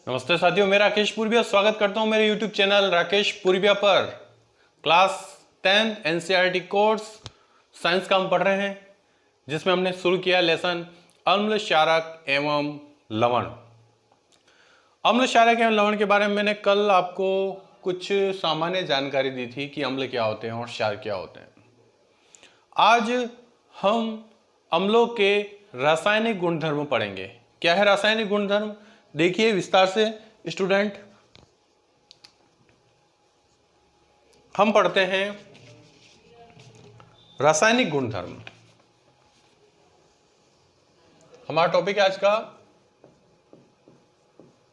नमस्ते साथियों, मैं राकेश पूर्विया स्वागत करता हूं मेरे YouTube चैनल राकेश पूर्विया पर। क्लास 10 एनसीईआरटी कोर्स साइंस का हम पढ़ रहे हैं, जिसमें हमने शुरू किया लेसन अम्ल क्षारक एवं लवण। अम्ल क्षारक एवं लवण के बारे में मैंने कल आपको कुछ सामान्य जानकारी दी थी कि अम्ल क्या होते हैं और क्षार क्या होते हैं। आज हम अम्लों के रासायनिक गुणधर्म पढ़ेंगे। क्या है रासायनिक गुणधर्म? देखिए विस्तार से स्टूडेंट, हम पढ़ते हैं रासायनिक गुणधर्म। हमारा टॉपिक है आज का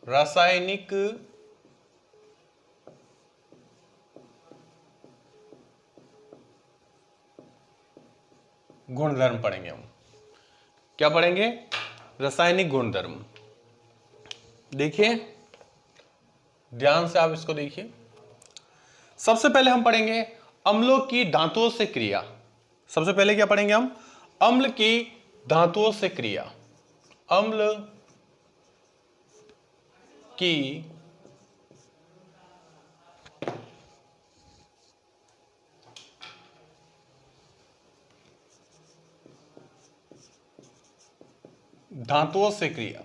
रासायनिक गुणधर्म पढ़ेंगे हम। क्या पढ़ेंगे? रासायनिक गुणधर्म। देखिए ध्यान से आप इसको देखिए। सबसे पहले हम पढ़ेंगे अम्लों की धातुओं से क्रिया। सबसे पहले क्या पढ़ेंगे हम? अम्ल की धातुओं से क्रिया। अम्ल की धातुओं से क्रिया।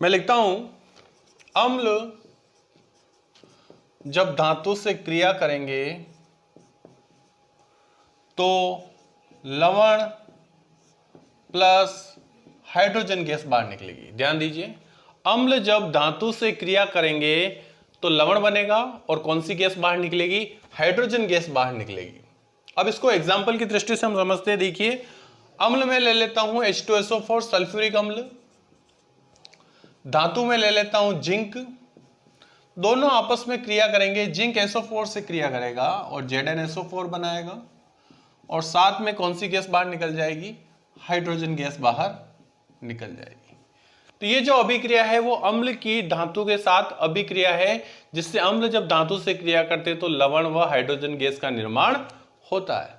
मैं लिखता हूं, अम्ल जब धातु से क्रिया करेंगे तो लवण प्लस हाइड्रोजन गैस बाहर निकलेगी। ध्यान दीजिए, अम्ल जब धातु से क्रिया करेंगे तो लवण बनेगा और कौन सी गैस बाहर निकलेगी? हाइड्रोजन गैस बाहर निकलेगी। अब इसको एग्जाम्पल की दृष्टि से हम समझते हैं। देखिए, अम्ल में ले लेता हूं H2SO4 सल्फ्यूरिक अम्ल, धातु में ले लेता हूं जिंक। दोनों आपस में क्रिया करेंगे, जिंक SO4 से क्रिया करेगा और ZnSO4 बनाएगा और साथ में कौन सी गैस बाहर निकल जाएगी? हाइड्रोजन गैस बाहर निकल जाएगी। तो ये जो अभिक्रिया है वो अम्ल की धातु के साथ अभिक्रिया है, जिससे अम्ल जब धातु से क्रिया करते तो लवण व हाइड्रोजन गैस का निर्माण होता है।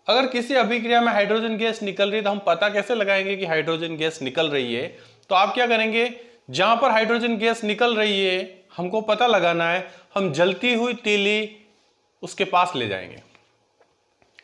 अगर किसी अभिक्रिया में हाइड्रोजन गैस निकल रही है तो हम पता कैसे लगाएंगे कि हाइड्रोजन गैस निकल रही है? तो आप क्या करेंगे, जहां पर हाइड्रोजन गैस निकल रही है हमको पता लगाना है, हम जलती हुई तीली उसके पास ले जाएंगे।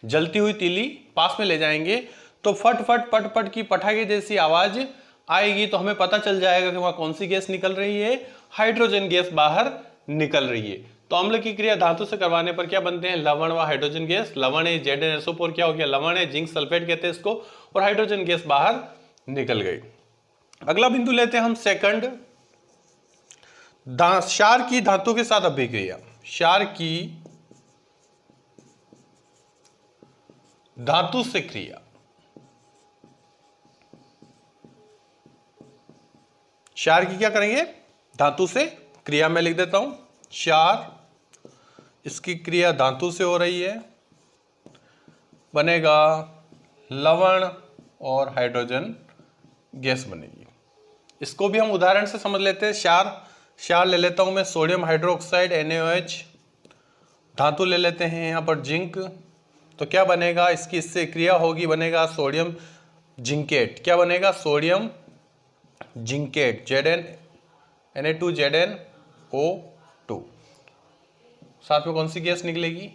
जलती हुई तीली पास में ले जाएंगे तो फट फट पट पट की पटाखे जैसी आवाज आएगी, तो हमें पता चल जाएगा कि वहां कौन सी गैस निकल रही है? हाइड्रोजन गैस बाहर निकल रही है। तो अम्ल की क्रिया धातु से करवाने पर क्या बनते हैं? लवण व हाइड्रोजन गैस। लवण है ZnSO4, क्या हो गया? लवण है, जिंक सल्फेट कहते हैं इसको, और हाइड्रोजन गैस बाहर निकल गई। अगला बिंदु लेते हैं हम सेकंड, क्षार की धातु के साथ अभिक्रिया। क्षार की धातु से क्रिया। क्षार की क्या करेंगे? धातु से क्रिया। में लिख देता हूं, क्षार, इसकी क्रिया धातु से हो रही है, बनेगा लवण और हाइड्रोजन गैस बनेगी। इसको भी हम उदाहरण से समझ लेते हैं। क्षार ले लेता हूं मैं, सोडियम हाइड्रोक्साइड NaOH, धातु ले लेते हैं यहां पर जिंक। तो क्या बनेगा? इसकी इससे क्रिया होगी, बनेगा सोडियम जिंकेट। क्या बनेगा? Sodium zincate, Na2ZnO2। साथ में कौन सी गैस निकलेगी?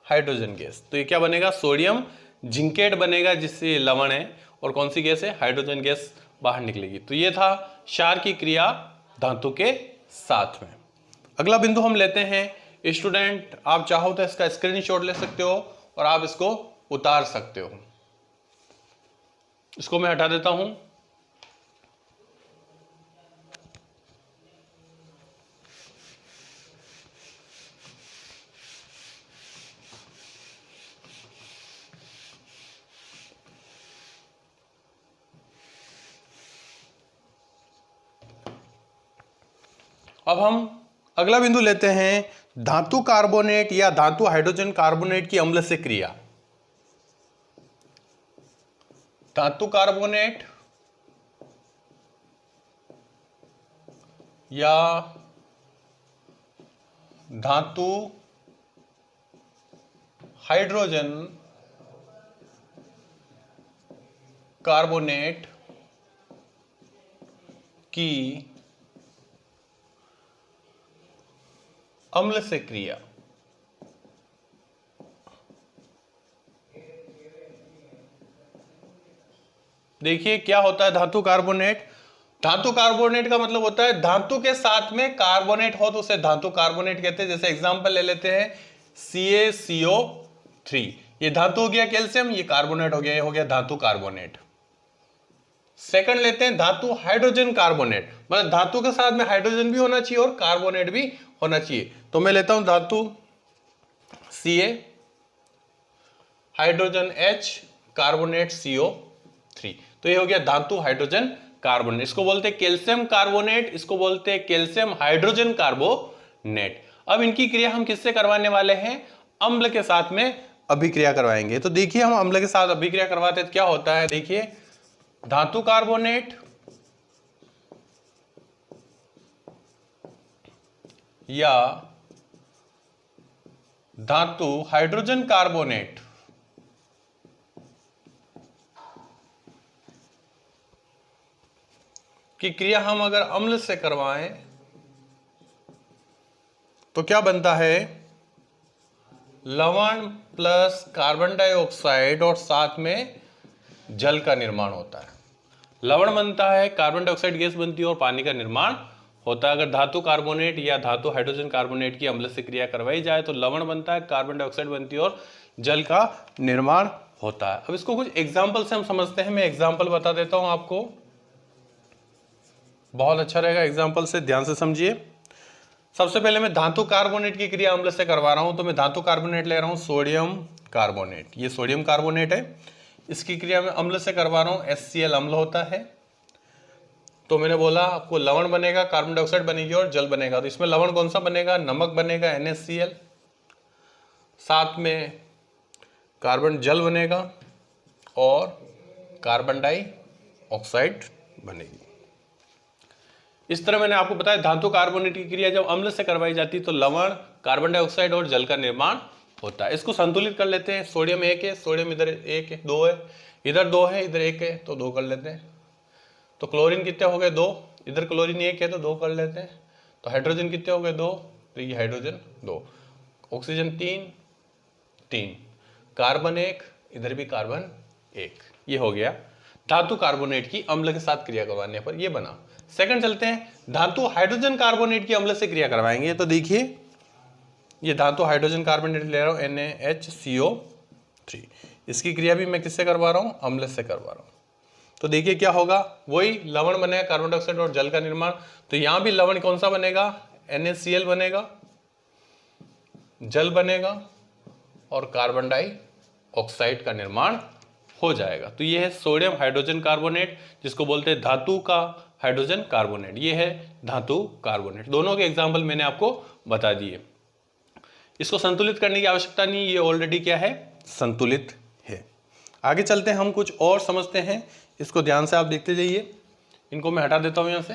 Hydrogen gas. तो ये क्या बनेगा? सोडियम जिंकेट बनेगा, जिससे लवण है, और कौन सी गैस है? हाइड्रोजन गैस बाहर निकलेगी। तो ये था क्षार की क्रिया धातु के साथ में। अगला बिंदु हम लेते हैं स्टूडेंट, आप चाहो तो इसका स्क्रीनशॉट ले सकते हो और आप इसको उतार सकते हो। इसको मैं हटा देता हूं। अब हम अगला बिंदु लेते हैं धातु कार्बोनेट या धातु हाइड्रोजन कार्बोनेट की अम्ल से क्रिया। धातु कार्बोनेट या धातु हाइड्रोजन कार्बोनेट की अम्ल से क्रिया। देखिए क्या होता है धातु कार्बोनेट। धातु कार्बोनेट का मतलब होता है धातु के साथ में कार्बोनेट हो तो उसे धातु कार्बोनेट कहते हैं। जैसे एग्जांपल ले लेते हैं CaCO3, ये धातु हो गया कैल्शियम, ये कार्बोनेट हो गया, ये हो गया धातु कार्बोनेट। सेकंड लेते हैं धातु हाइड्रोजन कार्बोनेट, मतलब धातु के साथ में हाइड्रोजन भी होना चाहिए और कार्बोनेट भी होना चाहिए। तो मैं लेता हूं धातु Ca, hydrogen H, carbonate CO3, तो ये हो गया धातु हाइड्रोजन कार्बोनेट। इसको बोलते हैं कैल्शियम कार्बोनेट, इसको बोलते हैं कैल्शियम हाइड्रोजन कार्बोनेट। अब इनकी क्रिया हम किससे करवाने वाले हैं? अम्ल के साथ में अभिक्रिया करवाएंगे। तो देखिए हम अम्ल के साथ अभिक्रिया करवाते हैं तो क्या होता है, देखिए धातु कार्बोनेट या धातु हाइड्रोजन कार्बोनेट की क्रिया हम अगर अम्ल से करवाएं तो क्या बनता है, लवण प्लस कार्बन डाइऑक्साइड और साथ में जल का निर्माण होता है। लवण बनता है, कार्बन डाइऑक्साइड गैस बनती है और पानी का निर्माण होता है। अगर धातु कार्बोनेट या धातु हाइड्रोजन कार्बोनेट की अम्ल से क्रिया करवाई जाए तो लवण बनता है, कार्बन डाइऑक्साइड बनती है और जल का निर्माण होता है। अब इसको कुछ एग्जाम्पल से हम समझते हैं। मैं एग्जाम्पल बता देता हूं आपको, बहुत अच्छा रहेगा, एग्जाम्पल से ध्यान से समझिए। सबसे पहले मैं धातु कार्बोनेट की क्रिया अम्ल से करवा रहा हूं, तो मैं धातु कार्बोनेट ले रहा हूं सोडियम कार्बोनेट, ये सोडियम कार्बोनेट है, इसकी क्रिया में अम्ल से करवा रहा हूं, HCl अम्ल होता है। तो मैंने बोला आपको लवण बनेगा, कार्बन डाइऑक्साइड बनेगी और जल बनेगा। तो इसमें लवण कौन सा बनेगा, नमक बनेगा NaCl, साथ में कार्बन जल बनेगा और कार्बन डाइऑक्साइड बनेगी। इस तरह मैंने आपको बताया धातु कार्बोनेट की क्रिया जब अम्ल से करवाई जाती है तो लवण, कार्बन डाइऑक्साइड और जल का निर्माण होता है। इसको संतुलित कर लेते हैं। सोडियम 1 है, सोडियम इधर 1 है, 2 है, इधर 2 है, इधर 1 है, तो 2 कर लेते हैं। तो क्लोरीन कितने हो गए, 2, इधर क्लोरीन 1 है तो 2 कर लेते हैं। तो हाइड्रोजन कितने हो गए, 2, तो ये हाइड्रोजन 2, ऑक्सीजन 3, कार्बन 1, इधर भी कार्बन 1, ये हो गया धातु कार्बोनेट की अम्ल के साथ क्रिया करवाने पर ये बना। सेकंड चलते हैं, धातु हाइड्रोजन कार्बोनेट की अम्ल से क्रिया करवाएंगे। तो देखिए ये धातु हाइड्रोजन कार्बोनेट ले रहा हूं NaHCO3, इसकी क्रिया भी मैं किससे करवा रहा हूं, अम्ल से करवा रहा हूं। तो देखिए क्या होगा, वही लवण बनेगा, कार्बन डाइऑक्साइड और जल का निर्माण। तो यहां भी लवण कौन सा बनेगा, NaCl बनेगा, जल बनेगा और कार्बन डाइऑक्साइड का निर्माण हो जाएगा। तो ये है सोडियम हाइड्रोजन कार्बोनेट, जिसको बोलते हैं धातु का हाइड्रोजन कार्बोनेट, ये है धातु कार्बोनेट। दोनों के एग्जाम्पल मैंने आपको बता दिए। इसको संतुलित करने की आवश्यकता नहीं, ये ऑलरेडी क्या है, संतुलित है। आगे चलते हैं, हम कुछ और समझते हैं, इसको ध्यान से आप देखते जाइए। इनको मैं हटा देता हूं यहां से।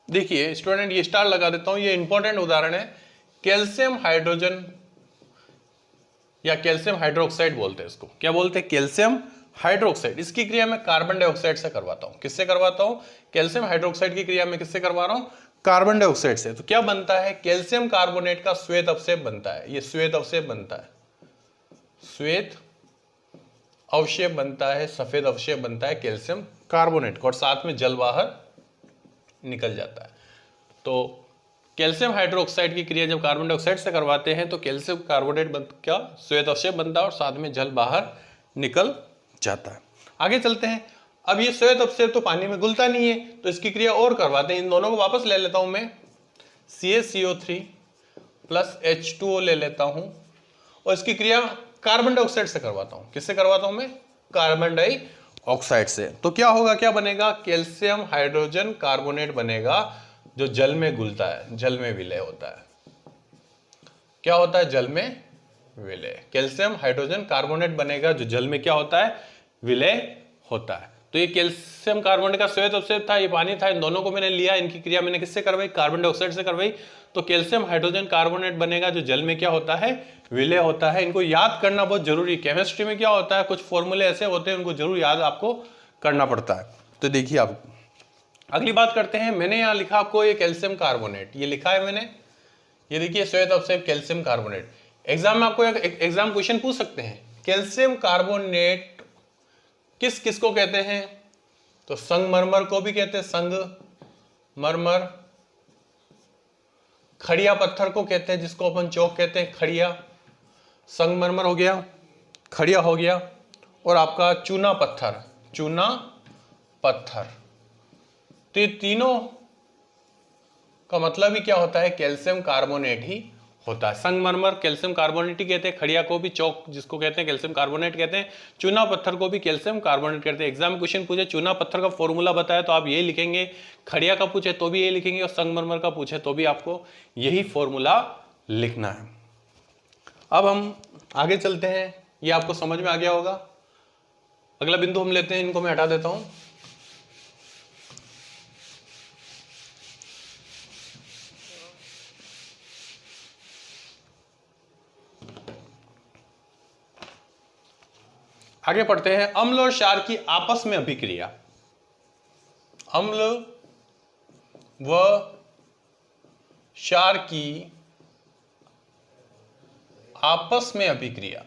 देखिए स्टूडेंट, ये स्टार लगा देता हूं, ये इंपॉर्टेंट उदाहरण है। कैल्शियम हाइड्रोजन या कैल्शियम हाइड्रोक्साइड बोलते हैं इसको, क्या बोलते हैं, कैल्शियम हाइड्रोक्साइड। इसकी क्रिया मैं कार्बन डाइऑक्साइड से करवाता हूं। किससे करवाता हूं, कैल्शियम हाइड्रोक्साइड की क्रिया मैं किससे करवा रहा हूं, कार्बन डाइऑक्साइड से। तो क्या बनता है, कैल्शियम कार्बोनेट का श्वेत अवशेष बनता है, ये श्वेत अवशेष बनता है, श्वेत अवशेष बनता है, सफेद अवशेष बनता है कैल्शियम कार्बोनेट का, और साथ में जल बाहर निकल जाता है। तो कैल्शियम हाइड्रोक्साइड की क्रिया जब कार्बन डाइऑक्साइड से करवाते हैं तो कैल्शियम कार्बोनेट क्या श्वेत अवशेष बनता है और साथ में जल बाहर निकल जाता है। आगे चलते हैं। अब ये श्वेत अवशेष तो पानी में घुलता नहीं है, तो इसकी क्रिया और करवाते हैं। इन दोनों को वापस ले लेता हूं मैं, CaCO3 प्लस H2O ले लेता हूं और इसकी क्रिया कार्बन डाइऑक्साइड से करवाता हूं। किससे करवाता हूं मैं, कार्बन डाइऑक्साइड से। तो क्या होगा, क्या बनेगा, कैल्शियम हाइड्रोजन कार्बोनेट बनेगा जो जल में घुलता है, जल में विलय होता है। क्या होता है, जल में विलय। कैल्शियम हाइड्रोजन कार्बोनेट बनेगा जो जल में क्या होता है, विलय होता है। तो ये कैल्शियम कार्बोनेट का श्वेत अवशेष था, ये पानी था, इन दोनों को मैंने लिया, इनकी क्रिया मैंने किससे करवाई, कार्बन डाइऑक्साइड से करवाई, तो कैल्शियम हाइड्रोजन कार्बोनेट बनेगा जो जल में क्या होता है, विलय होता है। इनको याद करना बहुत जरूरी, केमिस्ट्री में क्या होता है कुछ फॉर्मूले ऐसे होते हैं उनको जरूर याद आपको करना पड़ता है। तो देखिए आप अगली बात करते हैं, मैंने यहाँ लिखा आपको ये कैल्शियम कार्बोनेट, ये लिखा है मैंने, ये देखिए श्वेत अवशेष कैल्शियम कार्बोनेट। एग्जाम में आपको एक एग्जाम क्वेश्चन पूछ सकते हैं, कैल्शियम कार्बोनेट किस किस को कहते हैं, तो संगमरमर को भी कहते हैं, संगमरमर, खड़िया पत्थर को कहते हैं जिसको अपन चौक कहते हैं, खड़िया, संगमरमर हो गया, खड़िया हो गया, और आपका चूना पत्थर, चूना पत्थर। तो ये तीनों का मतलब ही क्या होता है, कैल्शियम कार्बोनेट ही होता है। संगमरमर कैल्शियम कार्बोनेट ही कहते हैं, खड़िया को भी चौक जिसको कहते हैं कैल्शियम कार्बोनेट कहते हैं, चूना पत्थर को भी कैल्शियम कार्बोनेट कहते हैं। एग्जाम में क्वेश्चन पूछे चूना पत्थर का फॉर्मूला बताया तो आप यही लिखेंगे, खड़िया का पूछे तो भी यही लिखेंगे, और संगमरमर का पूछे तो भी आपको यही फॉर्मूला लिखना है। अब हम आगे चलते हैं, ये आपको समझ में आ गया होगा। अगला बिंदु हम लेते हैं, इनको मैं हटा देता हूं। आगे पढ़ते हैं, अम्ल और क्षार की आपस में अभिक्रिया। अम्ल व क्षार की आपस में अभिक्रिया।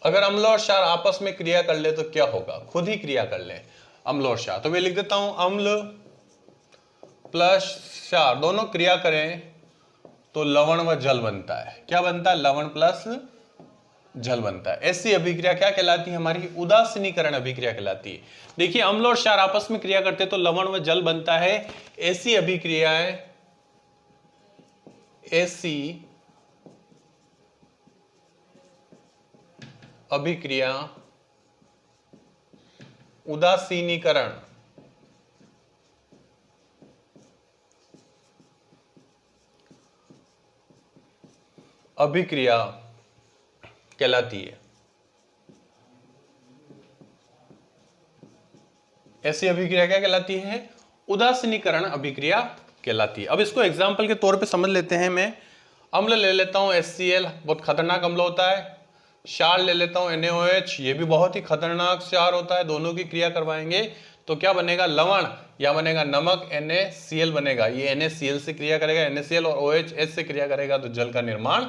अगर अम्ल और क्षार आपस में क्रिया कर ले तो क्या होगा, खुद ही क्रिया कर ले अम्ल और क्षार, तो मैं लिख देता हूं अम्ल प्लस क्षार दोनों क्रिया करें तो लवण व जल बनता है। क्या बनता है, लवण प्लस जल बनता है। ऐसी अभिक्रिया क्या कहलाती है, हमारी उदासीनीकरण अभिक्रिया कहलाती है। देखिए अम्ल और क्षार आपस में क्रिया करते तो लवण व जल बनता है। ऐसी अभिक्रियाएं, ऐसी अभिक्रिया उदासीनीकरण अभिक्रिया कहलाती है। ऐसी अभिक्रिया क्या कहलाती है, उदासीनीकरण अभिक्रिया कहलाती है। अब इसको एग्जांपल के तौर पे समझ लेते हैं। मैं अम्ल ले लेता हूं HCl, बहुत खतरनाक अम्ल होता है। क्षार ले लेता हूं NaOH, ये भी बहुत ही खतरनाक क्षार होता है। दोनों की क्रिया करवाएंगे तो क्या बनेगा, लवण या बनेगा नमक, NaCl बनेगा। ये NaCl से क्रिया करेगा, NaCl और OH से क्रिया करेगा तो जल का निर्माण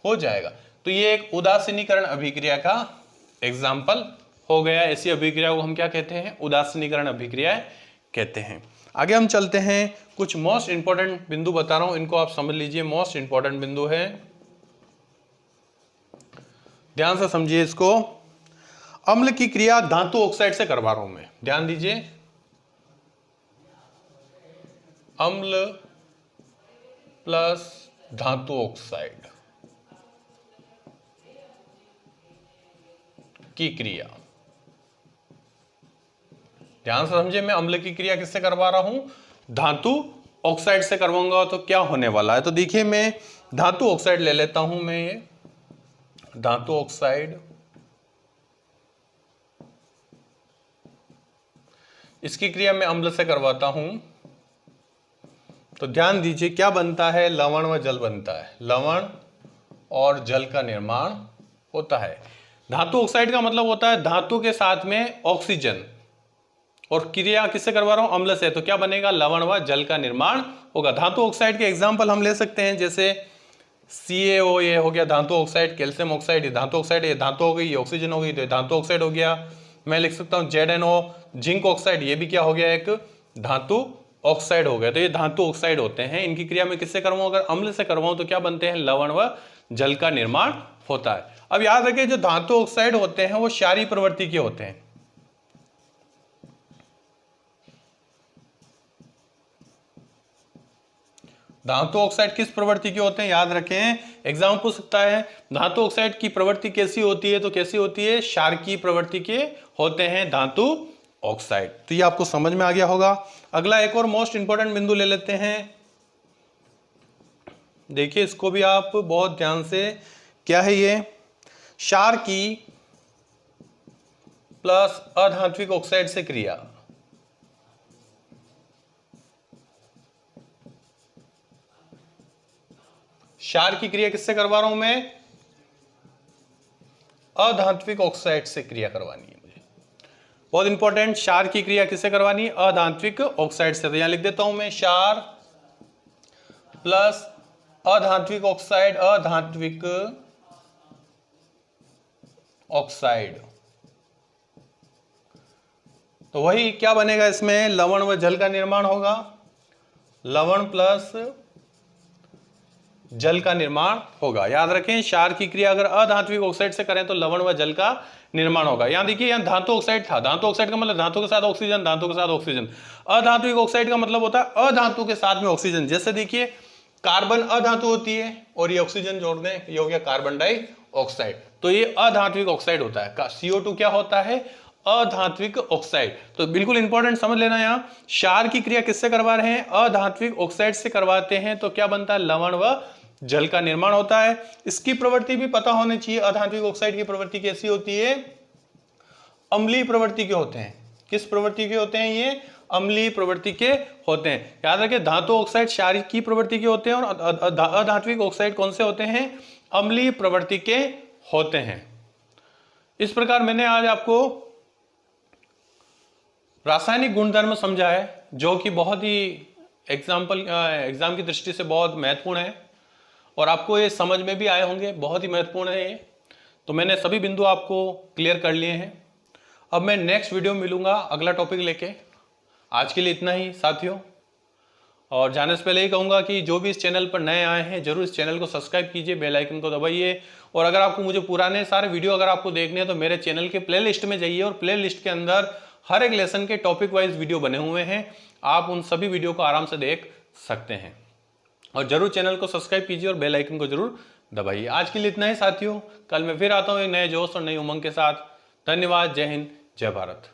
हो जाएगा। तो ये एक उदासीनीकरण अभिक्रिया का एग्जाम्पल हो गया। ऐसी अभिक्रिया को हम क्या कहते हैं, उदासीनीकरण अभिक्रिया कहते हैं। आगे हम चलते हैं, कुछ मोस्ट इंपॉर्टेंट बिंदु बता रहा हूं, इनको आप समझ लीजिए। मोस्ट इंपॉर्टेंट बिंदु है, ध्यान से समझिए इसको। अम्ल की क्रिया धातु ऑक्साइड से करवा रहा हूं मैं, ध्यान दीजिए। अम्ल प्लस धातु ऑक्साइड की क्रिया, ध्यान से समझिए। मैं अम्ल की क्रिया किससे करवा रहा हूं, धातु ऑक्साइड से करवाऊंगा तो क्या होने वाला है। तो देखिए मैं धातु ऑक्साइड ले लेता हूं, मैं ये धातु ऑक्साइड, इसकी क्रिया मैं अम्ल से करवाता हूं तो ध्यान दीजिए क्या बनता है, लवण व जल बनता है। लवण और जल का निर्माण होता है। धातु ऑक्साइड का मतलब होता है धातु के साथ में ऑक्सीजन, और क्रिया किससे करवा रहा हूं, अम्ल से, तो क्या बनेगा, लवण व जल का निर्माण होगा। धातु ऑक्साइड के एग्जांपल हम ले सकते हैं, जैसे CaO, ये हो गया धातु ऑक्साइड। कैल्शियम ऑक्साइड, ये धातु ऑक्साइड, ये धातु हो गई, ये ऑक्सीजन हो गई तो ये धातु ऑक्साइड हो गया। मैं लिख सकता हूं ZnO, जिंक ऑक्साइड, ये भी क्या हो गया, एक धातु ऑक्साइड हो गया। तो ये धातु ऑक्साइड होते हैं। इनकी क्रिया में किससे करवाऊं, अगर अम्ल से करवाऊं तो क्या बनते हैं, लवण व जल का निर्माण होता है। अब याद रखिए जो धातु ऑक्साइड होते हैं वो क्षारीय प्रवृत्ति के होते हैं। धातु ऑक्साइड किस प्रवृत्ति के होते हैं, याद रखें, एग्जाम पूछ सकता है धातु ऑक्साइड की प्रवृत्ति कैसी होती है, तो कैसी होती है, क्षारकीय प्रवृत्ति के होते हैं धातु ऑक्साइड। तो ये आपको समझ में आ गया होगा। अगला एक और मोस्ट इंपॉर्टेंट बिंदु ले लेते हैं, देखिए इसको भी आप बहुत ध्यान से, क्या है ये, क्षार की प्लस अधात्विक ऑक्साइड से क्रिया। क्षार की क्रिया किससे करवा रहा हूं मैं? अधात्विक ऑक्साइड से क्रिया करवानी है मुझे। बहुत इंपॉर्टेंट, क्षार की क्रिया किससे करवानी है? अधात्विक ऑक्साइड से। तो यहां लिख देता हूं मैं, क्षार प्लस अधात्विक ऑक्साइड, अधात्विक ऑक्साइड। तो वही क्या बनेगा इसमें? लवण व जल का निर्माण होगा। लवण प्लस जल का निर्माण होगा। याद रखें, क्षार की क्रिया अगर अधात्विक ऑक्साइड से करें तो लवण व जल का निर्माण होगा। यहां देखिए, यहां धातु ऑक्साइड था। धातु ऑक्साइड का मतलब धातु के साथ ऑक्सीजन, धातु के साथ ऑक्सीजन। अधात्विक ऑक्साइड का मतलब होता है अधातु के साथ में ऑक्सीजन। जैसे देखिए, कार्बन अधातु होती है और ये ऑक्सीजन जोड़ दें, ये हो गया कार्बन डाइऑक्साइड। तो ये अधात्विक ऑक्साइड होता है। CO2 क्या होता है? अधात्विक ऑक्साइड। तो बिल्कुल इंपॉर्टेंट समझ लेना, यहां क्षार की क्रिया किससे करवा रहे हैं? अधात्विक ऑक्साइड से करवाते हैं। तो क्या बनता है? लवण व जल का निर्माण होता है। इसकी प्रवृत्ति भी पता होनी चाहिए। अधात्विक ऑक्साइड की प्रवृत्ति कैसी होती है? अम्लीय प्रवृत्ति के होते हैं। किस प्रवृत्ति के होते हैं ये? अम्लीय प्रवृत्ति के होते हैं। याद रखें, धातु ऑक्साइड क्षार की प्रवृत्ति के होते हैं और अधात्विक ऑक्साइड कौन से होते हैं? अम्लीय प्रवृत्ति के होते हैं। इस प्रकार मैंने आज आपको रासायनिक गुणधर्म समझा है, जो कि बहुत ही एग्जाम की दृष्टि से बहुत महत्वपूर्ण है और आपको ये समझ में भी आए होंगे, बहुत ही महत्वपूर्ण है ये। तो मैंने सभी बिंदु आपको क्लियर कर लिए हैं। अब मैं नेक्स्ट वीडियो में मिलूंगा अगला टॉपिक लेके। आज के लिए इतना ही साथियों, और जाने से पहले ही कहूंगा कि जो भी इस चैनल पर नए आए हैं जरूर इस चैनल को सब्सक्राइब कीजिए, बेल आइकन को दबाइए। और अगर आपको मुझे पुराने सारे वीडियो अगर आपको देखने हैं तो मेरे चैनल के प्लेलिस्ट में जाइए और प्लेलिस्ट के अंदर हर एक लेसन के टॉपिक वाइज वीडियो बने हुए हैं। आप उन सभी वीडियो को आराम से देख सकते हैं। और जरूर चैनल को सब्सक्राइब कीजिए और बेल आइकन को जरूर दबाइए। आज के लिए इतना ही साथियों, कल मैं फिर आता हूं एक नए जोश और नई उमंग के साथ। धन्यवाद। जय हिंद, जय भारत।